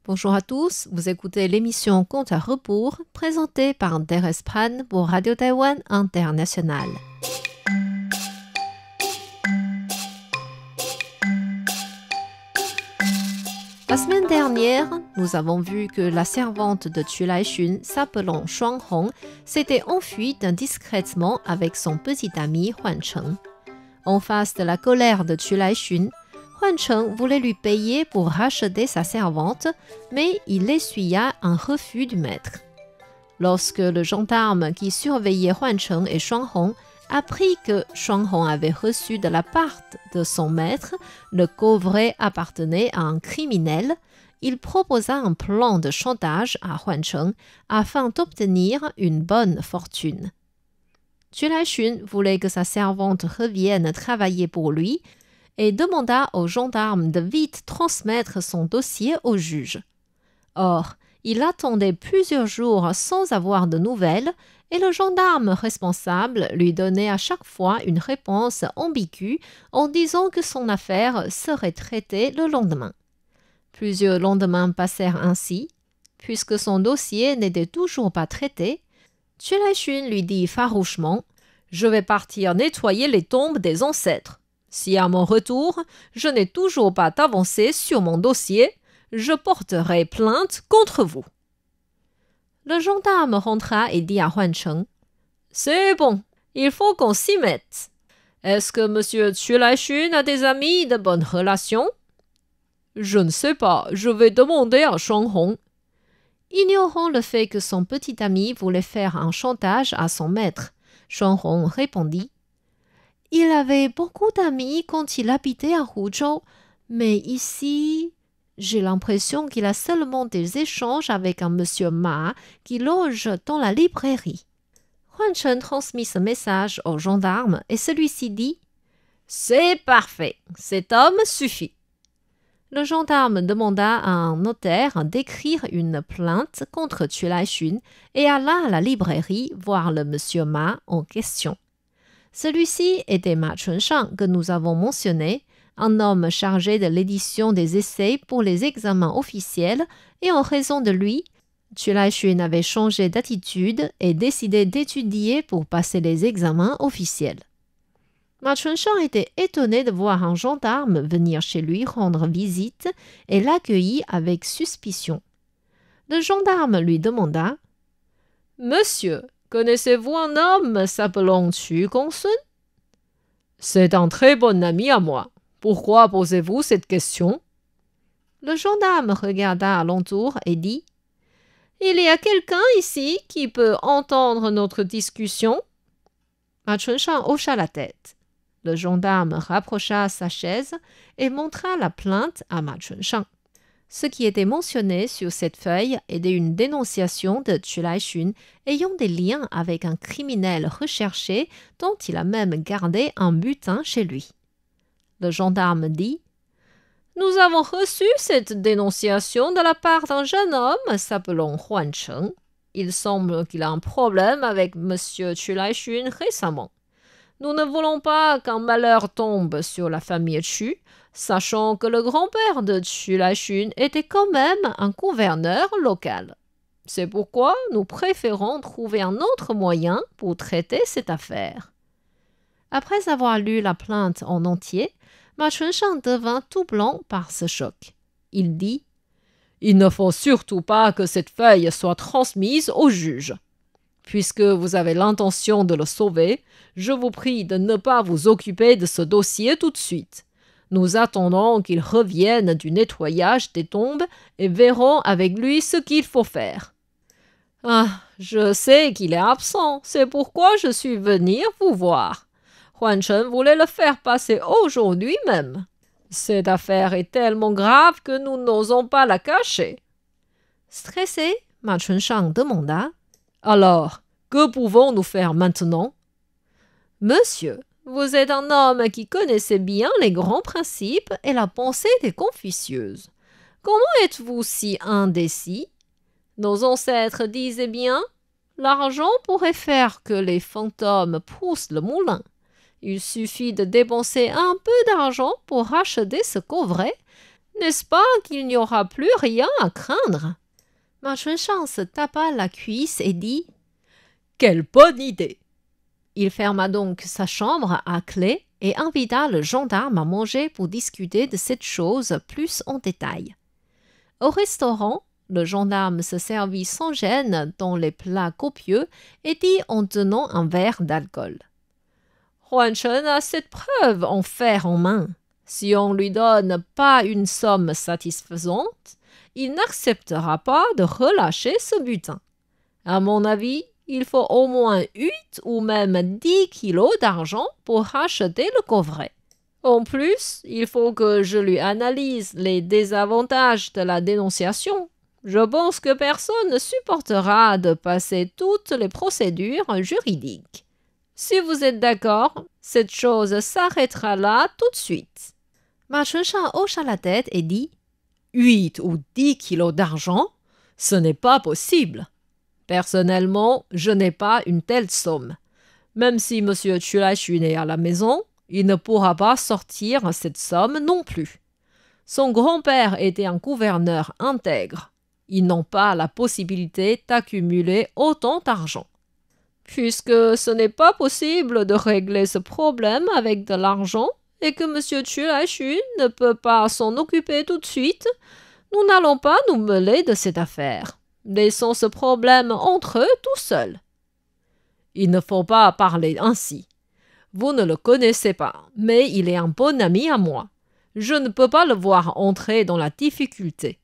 Bonjour à tous, vous écoutez l'émission Compte à rebours présentée par Deres Pran pour Radio Taïwan International. La semaine dernière, nous avons vu que la servante de Tu Laixun, s'appelant Shuang Hong, s'était enfuie indiscrètement avec son petit ami Huan Cheng. En face de la colère de Tu Laixun, Huan Cheng voulait lui payer pour racheter sa servante, mais il essuya un refus du maître. Lorsque le gendarme qui surveillait Huan Cheng et Shuang Hong apprit que Shuang Hong avait reçu de la part de son maître le coffret appartenait à un criminel, il proposa un plan de chantage à Huan Cheng afin d'obtenir une bonne fortune. Tu Laixun voulait que sa servante revienne travailler pour lui et demanda au gendarme de vite transmettre son dossier au juge. Or, il attendait plusieurs jours sans avoir de nouvelles et le gendarme responsable lui donnait à chaque fois une réponse ambiguë en disant que son affaire serait traitée le lendemain. Plusieurs lendemains passèrent ainsi. Puisque son dossier n'était toujours pas traité, Tu Laixun lui dit farouchement « Je vais partir nettoyer les tombes des ancêtres. Si à mon retour, je n'ai toujours pas avancé sur mon dossier, je porterai plainte contre vous. » Le gendarme rentra et dit à Huan Cheng « C'est bon, il faut qu'on s'y mette. Est-ce que M. Tu Laixun a des amis de bonnes relations ?»« Je ne sais pas, je vais demander à Shuang Hong. » Ignorant le fait que son petit ami voulait faire un chantage à son maître, Shuang Hong répondit « Il avait beaucoup d'amis quand il habitait à Huzhou, mais ici, j'ai l'impression qu'il a seulement des échanges avec un monsieur Ma qui loge dans la librairie. » Huan Cheng transmit ce message au gendarme et celui-ci dit « C'est parfait, cet homme suffit. » Le gendarme demanda à un notaire d'écrire une plainte contre Tu Laixun et alla à la librairie voir le monsieur Ma en question. Celui-ci était Ma Chunshang que nous avons mentionné, un homme chargé de l'édition des essais pour les examens officiels et en raison de lui, Tu Laixun avait changé d'attitude et décidé d'étudier pour passer les examens officiels. Ma Chunshang était étonné de voir un gendarme venir chez lui rendre visite et l'accueillit avec suspicion. Le gendarme lui demanda « Monsieur, connaissez-vous un homme s'appelant Tu Gongsun ?»« C'est un très bon ami à moi. Pourquoi posez-vous cette question ?» Le gendarme regarda alentour et dit « Il y a quelqu'un ici qui peut entendre notre discussion ?» Ma Chunshang hocha la tête. Le gendarme rapprocha sa chaise et montra la plainte à Ma Chunshang. Ce qui était mentionné sur cette feuille était une dénonciation de Tu Laixun ayant des liens avec un criminel recherché dont il a même gardé un butin chez lui. Le gendarme dit « Nous avons reçu cette dénonciation de la part d'un jeune homme s'appelant Huan Cheng. Il semble qu'il a un problème avec M. Tu Laixun récemment. Nous ne voulons pas qu'un malheur tombe sur la famille Chu, sachant que le grand-père de Tu Laixun était quand même un gouverneur local. C'est pourquoi nous préférons trouver un autre moyen pour traiter cette affaire. » Après avoir lu la plainte en entier, Ma Chunshang devint tout blanc par ce choc. Il dit « Il ne faut surtout pas que cette feuille soit transmise au juge. Puisque vous avez l'intention de le sauver, je vous prie de ne pas vous occuper de ce dossier tout de suite. Nous attendons qu'il revienne du nettoyage des tombes et verrons avec lui ce qu'il faut faire. » « Ah, je sais qu'il est absent, c'est pourquoi je suis venu vous voir. Huan Cheng voulait le faire passer aujourd'hui même. Cette affaire est tellement grave que nous n'osons pas la cacher. » Stressé, Ma Chunshang demanda « Alors, que pouvons-nous faire maintenant ?»« Monsieur, vous êtes un homme qui connaissait bien les grands principes et la pensée des Confucieuses. Comment êtes-vous si indécis ? Nos ancêtres disaient bien « L'argent pourrait faire que les fantômes poussent le moulin. Il suffit de dépenser un peu d'argent pour racheter ce coffret. N'est-ce pas qu'il n'y aura plus rien à craindre? Ma Chunshang se tapa la cuisse et dit « Quelle bonne idée !» Il ferma donc sa chambre à clé et invita le gendarme à manger pour discuter de cette chose plus en détail. Au restaurant, le gendarme se servit sans gêne dans les plats copieux et dit en tenant un verre d'alcool. Huan Chen a cette preuve en fer en main. Si on ne lui donne pas une somme satisfaisante, il n'acceptera pas de relâcher ce butin. À mon avis, il faut au moins 8 ou même 10 kilos d'argent pour racheter le coffret. En plus, il faut que je lui analyse les désavantages de la dénonciation. Je pense que personne ne supportera de passer toutes les procédures juridiques. Si vous êtes d'accord, cette chose s'arrêtera là tout de suite. Ma Chunshang hocha la tête et dit « 8 ou 10 kilos d'argent, ce n'est pas possible. Personnellement, je n'ai pas une telle somme. Même si M. Chulaishun est à la maison, il ne pourra pas sortir cette somme non plus. Son grand-père était un gouverneur intègre. Ils n'ont pas la possibilité d'accumuler autant d'argent. Puisque ce n'est pas possible de régler ce problème avec de l'argent et que M. Chulaishun ne peut pas s'en occuper tout de suite, nous n'allons pas nous mêler de cette affaire. Laissons ce problème entre eux tout seuls. Il ne faut pas parler ainsi. Vous ne le connaissez pas, mais il est un bon ami à moi. Je ne peux pas le voir entrer dans la difficulté.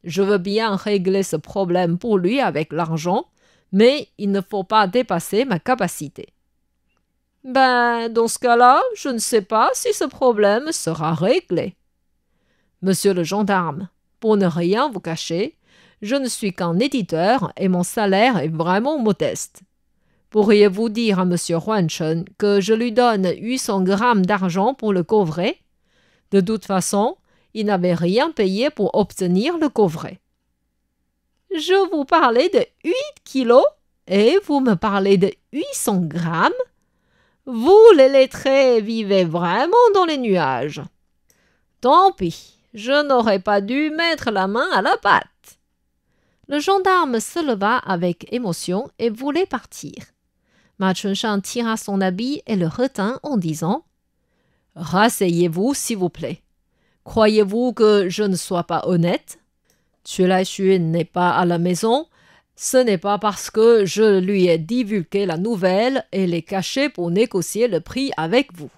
Je veux bien régler ce problème pour lui avec l'argent, mais il ne faut pas dépasser ma capacité. Dans ce cas-là, je ne sais pas si ce problème sera réglé. Monsieur le gendarme, pour ne rien vous cacher, je ne suis qu'un éditeur et mon salaire est vraiment modeste. Pourriez-vous dire à M. Huan Chen que je lui donne 800 grammes d'argent pour le coffret? De toute façon, il n'avait rien payé pour obtenir le coffret. Je vous parlais de 8 kilos et vous me parlez de 800 grammes? Vous, les lettrés, vivez vraiment dans les nuages. Tant pis, je n'aurais pas dû mettre la main à la pâte. Le gendarme se leva avec émotion et voulait partir. Ma Chunshang tira son habit et le retint en disant « Rasseyez-vous, s'il vous plaît. Croyez-vous que je ne sois pas honnête? Chulaishun n'est pas à la maison. Ce n'est pas parce que je lui ai divulgué la nouvelle et l'ai cachée pour négocier le prix avec vous.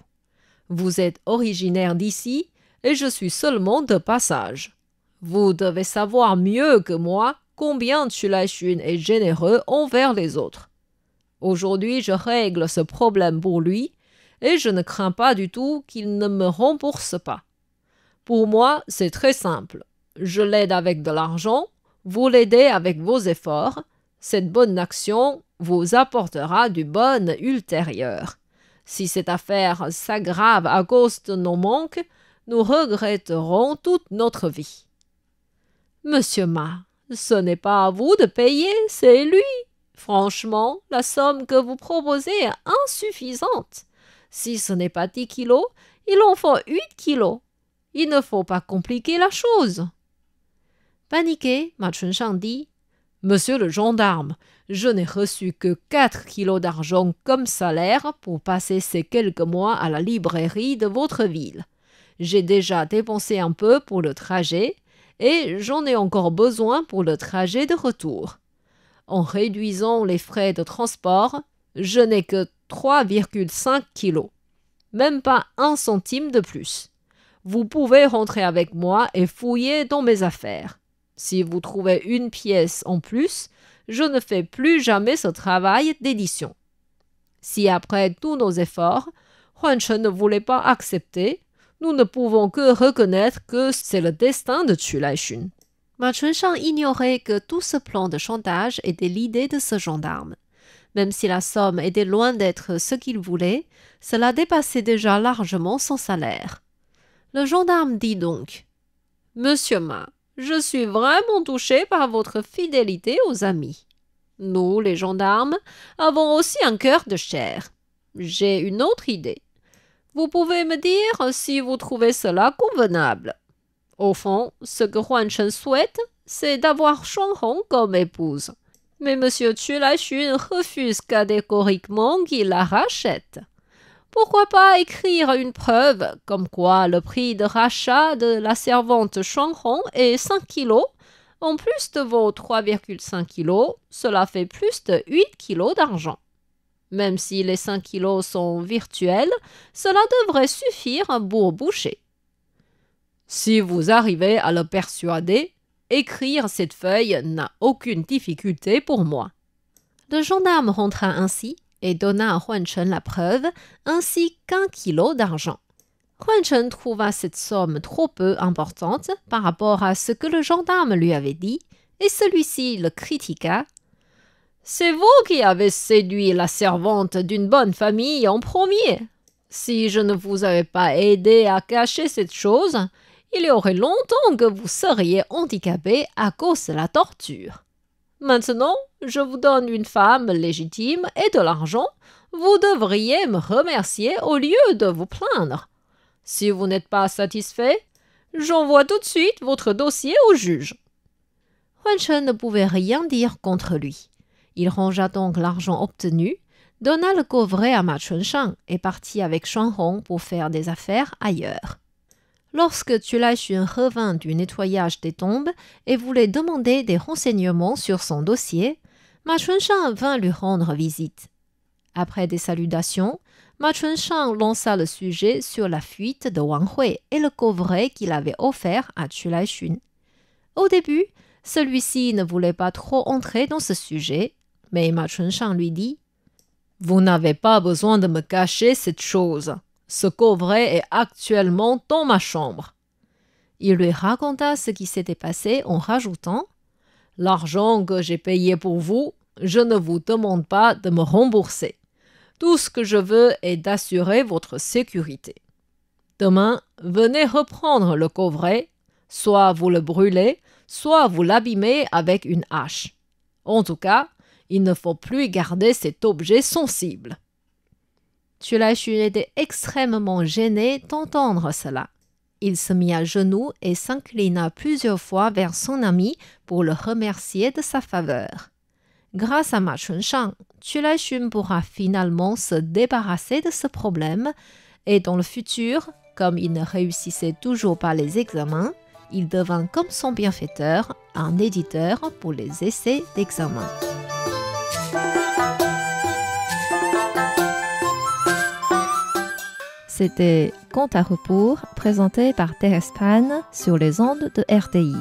Vous êtes originaire d'ici et je suis seulement de passage. Vous devez savoir mieux que moi combien Chulaishun est généreux envers les autres. Aujourd'hui, je règle ce problème pour lui et je ne crains pas du tout qu'il ne me rembourse pas. Pour moi, c'est très simple. Je l'aide avec de l'argent, vous l'aidez avec vos efforts. Cette bonne action vous apportera du bon ultérieur. Si cette affaire s'aggrave à cause de nos manques, nous regretterons toute notre vie. Monsieur Ma, ce n'est pas à vous de payer, c'est lui. Franchement, la somme que vous proposez est insuffisante. Si ce n'est pas 10 kilos, il en faut 8 kilos. Il ne faut pas compliquer la chose. Paniqué, Ma Chunshang dit « Monsieur le gendarme, je n'ai reçu que 4 kilos d'argent comme salaire pour passer ces quelques mois à la librairie de votre ville. J'ai déjà dépensé un peu pour le trajet et j'en ai encore besoin pour le trajet de retour. En réduisant les frais de transport, je n'ai que 3,5 kilos. Même pas 1 centime de plus. Vous pouvez rentrer avec moi et fouiller dans mes affaires. Si vous trouvez une pièce en plus, je ne fais plus jamais ce travail d'édition. Si après tous nos efforts, Huan Chen ne voulait pas accepter, nous ne pouvons que reconnaître que c'est le destin de Chulaishun. » Ma Chunshang ignorait que tout ce plan de chantage était l'idée de ce gendarme. Même si la somme était loin d'être ce qu'il voulait, cela dépassait déjà largement son salaire. Le gendarme dit donc « Monsieur Ma, je suis vraiment touché par votre fidélité aux amis. Nous, les gendarmes, avons aussi un cœur de chair. J'ai une autre idée. Vous pouvez me dire si vous trouvez cela convenable. Au fond, ce que Huan Chen souhaite, c'est d'avoir Shuang Hong comme épouse. Mais Monsieur Chu Laixun refuse catégoriquement qu'il la rachète. Pourquoi pas écrire une preuve comme quoi le prix de rachat de la servante Shuang Hong est 5 kilos. En plus de vos 3,5 kilos, cela fait plus de 8 kilos d'argent. Même si les 5 kilos sont virtuels, cela devrait suffire pour boucher. Si vous arrivez à le persuader, écrire cette feuille n'a aucune difficulté pour moi. Le gendarme rentra ainsi et donna à Huan Chen la preuve, ainsi qu'1 kilo d'argent. Huan Chen trouva cette somme trop peu importante par rapport à ce que le gendarme lui avait dit, et celui-ci le critiqua. « C'est vous qui avez séduit la servante d'une bonne famille en premier. Si je ne vous avais pas aidé à cacher cette chose, il y aurait longtemps que vous seriez handicapé à cause de la torture. Maintenant, je vous donne une femme légitime et de l'argent. Vous devriez me remercier au lieu de vous plaindre. Si vous n'êtes pas satisfait, j'envoie tout de suite votre dossier au juge. » Huan Chen ne pouvait rien dire contre lui. Il rangea donc l'argent obtenu, donna le coffret à Ma Chunshang et partit avec Shuang Hong pour faire des affaires ailleurs. Lorsque Tu Laixun revint du nettoyage des tombes et voulait demander des renseignements sur son dossier, Ma Chunshang vint lui rendre visite. Après des salutations, Ma Chunshang lança le sujet sur la fuite de Wang Hui et le coffret qu'il avait offert à Tu Laixun. Au début, celui-ci ne voulait pas trop entrer dans ce sujet, mais Ma Chunshang lui dit « Vous n'avez pas besoin de me cacher cette chose. Ce coffret est actuellement dans ma chambre. » Il lui raconta ce qui s'était passé en rajoutant « L'argent que j'ai payé pour vous, je ne vous demande pas de me rembourser. Tout ce que je veux est d'assurer votre sécurité. Demain, venez reprendre le coffret, soit vous le brûlez, soit vous l'abîmez avec une hache. En tout cas, il ne faut plus garder cet objet sensible. » Tu Laixun était extrêmement gêné d'entendre cela. Il se mit à genoux et s'inclina plusieurs fois vers son ami pour le remercier de sa faveur. Grâce à Ma Chunshang, Tu Laixun pourra finalement se débarrasser de ce problème et dans le futur, comme il ne réussissait toujours pas les examens, il devint comme son bienfaiteur un éditeur pour les essais d'examen. C'était Conte à rebours présenté par Thérèse Pan sur les ondes de RTI.